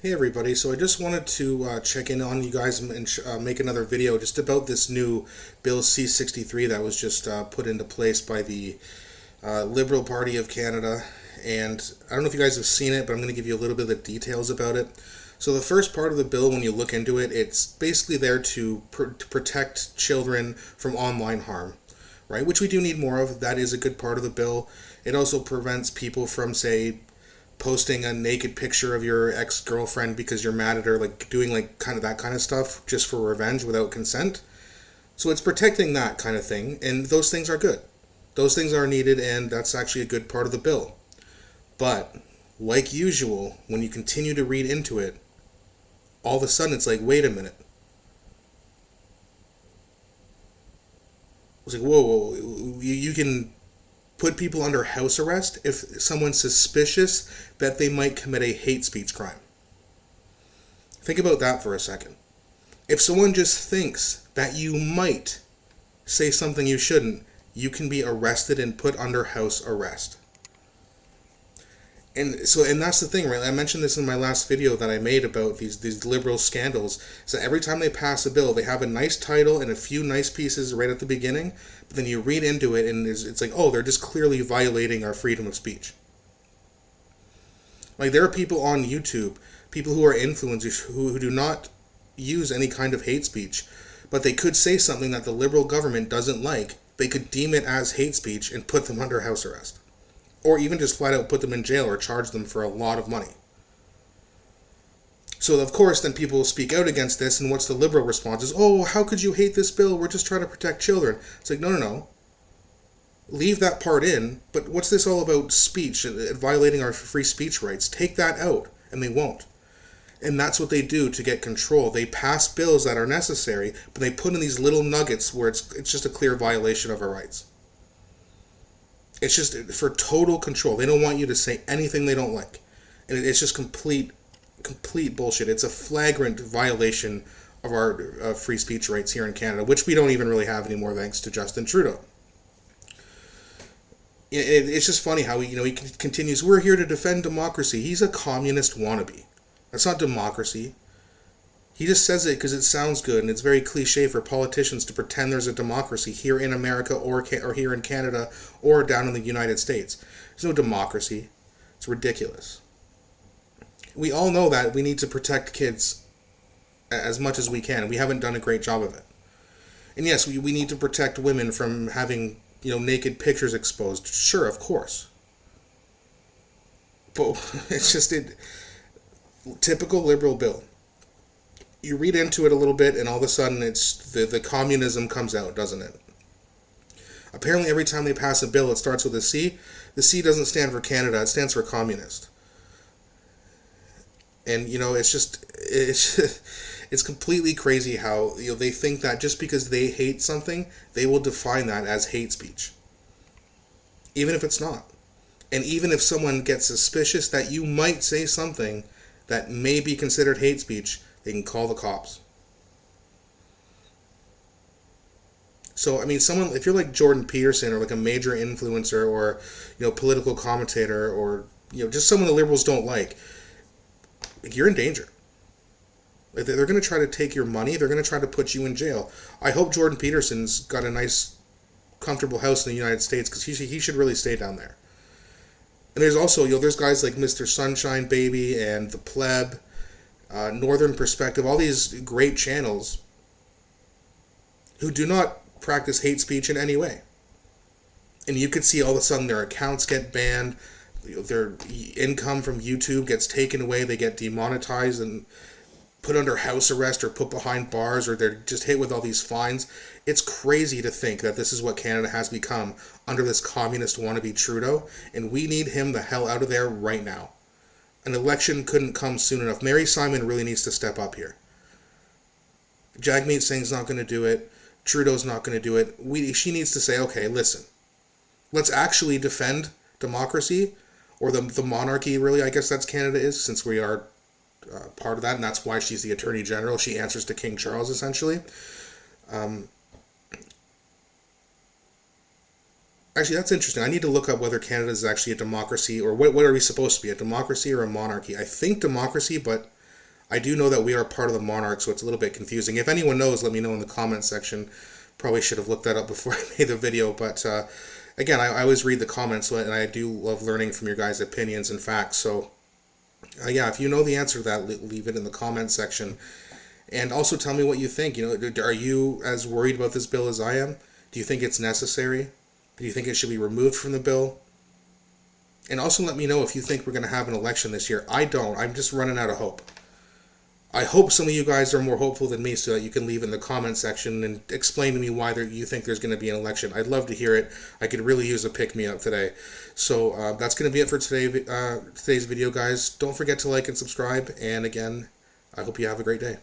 Hey everybody, so I just wanted to check in on you guys and make another video just about this new Bill C-63 that was just put into place by the Liberal Party of Canada. And I don't know if you guys have seen it, but I'm going to give you a little bit of the details about it. So the first part of the bill, when you look into it, it's basically there to protect children from online harm, right? Which we do need more of. That is a good part of the bill. It also prevents people from, say, posting a naked picture of your ex-girlfriend because you're mad at her, like doing like kind of that kind of stuff just for revenge without consent. So it's protecting that kind of thing, and those things are good. Those things are needed, and that's actually a good part of the bill. But like usual, when you continue to read into it, all of a sudden it's like, wait a minute. It's like, whoa, you can put people under house arrest if someone's suspicious that they might commit a hate speech crime. Think about that for a second. If someone just thinks that you might say something you shouldn't, you can be arrested and put under house arrest. And that's the thing, right? I mentioned this in my last video that I made about these liberal scandals. So every time they pass a bill, they have a nice title and a few nice pieces right at the beginning, but then you read into it and it's like, oh, they're just clearly violating our freedom of speech. Like, there are people on YouTube, people who are influencers who do not use any kind of hate speech, but they could say something that the liberal government doesn't like. They could deem it as hate speech and put them under house arrest. Or even just flat out put them in jail or charge them for a lot of money. So, of course, then people will speak out against this, and what's the liberal response is, oh, how could you hate this bill? We're just trying to protect children. It's like, no. Leave that part in, but what's this all about speech and violating our free speech rights? Take that out, and they won't. And that's what they do to get control. They pass bills that are necessary, but they put in these little nuggets where it's just a clear violation of our rights. It's just for total control. They don't want you to say anything they don't like. And it's just complete bullshit. It's a flagrant violation of our free speech rights here in Canada, which we don't even really have anymore thanks to Justin Trudeau. It's just funny how he continues, we're here to defend democracy. He's a communist wannabe. That's not democracy. He just says it because it sounds good, and it's very cliche for politicians to pretend there's a democracy here in America or here in Canada or down in the United States. There's no democracy. It's ridiculous. We all know that we need to protect kids as much as we can, and we haven't done a great job of it. And yes, we need to protect women from having naked pictures exposed. Sure, of course. But it's just typical liberal bill. You read into it a little bit, and all of a sudden it's the communism comes out, doesn't it? Apparently every time they pass a bill, it starts with a C. The C doesn't stand for Canada, it stands for communist. And it's completely crazy how they think that just because they hate something, they will define that as hate speech. Even if it's not. And even if someone gets suspicious that you might say something that may be considered hate speech, they can call the cops. So, I mean, if you're like Jordan Peterson or like a major influencer or, political commentator or, just someone the liberals don't like, you're in danger. Like, they're going to try to take your money. They're going to try to put you in jail. I hope Jordan Peterson's got a nice, comfortable house in the United States because he should really stay down there. And there's also, there's guys like Mr. Sunshine Baby and The Pleb, Northern Perspective, all these great channels who do not practice hate speech in any way. And you could see all of a sudden their accounts get banned, their income from YouTube gets taken away, they get demonetized and put under house arrest or put behind bars, or they're just hit with all these fines. It's crazy to think that this is what Canada has become under this communist wannabe Trudeau, and we need him the hell out of there right now. An election couldn't come soon enough. Mary Simon really needs to step up here. Jagmeet Singh's not going to do it. Trudeau's not going to do it. She needs to say, okay, listen, let's actually defend democracy, or the monarchy, really, I guess that's Canada is, since we are part of that, and that's why she's the Attorney General. She answers to King Charles, essentially. Actually, that's interesting. I need to look up whether Canada is actually a democracy, or what are we supposed to be, a democracy or a monarchy? I think democracy, but I do know that we are part of the monarch, so it's a little bit confusing. If anyone knows, let me know in the comments section. Probably should have looked that up before I made the video, but again, I always read the comments, and I do love learning from your guys' opinions and facts. So yeah, if you know the answer to that, leave it in the comments section. And also tell me what you think. Are you as worried about this bill as I am? Do you think it's necessary? Do you think it should be removed from the bill? And also let me know if you think we're going to have an election this year. I don't. I'm just running out of hope. I hope some of you guys are more hopeful than me, so that you can leave in the comment section and explain to me why you think there's going to be an election. I'd love to hear it. I could really use a pick-me-up today. So that's going to be it for today's video, guys. Don't forget to like and subscribe. And again, I hope you have a great day.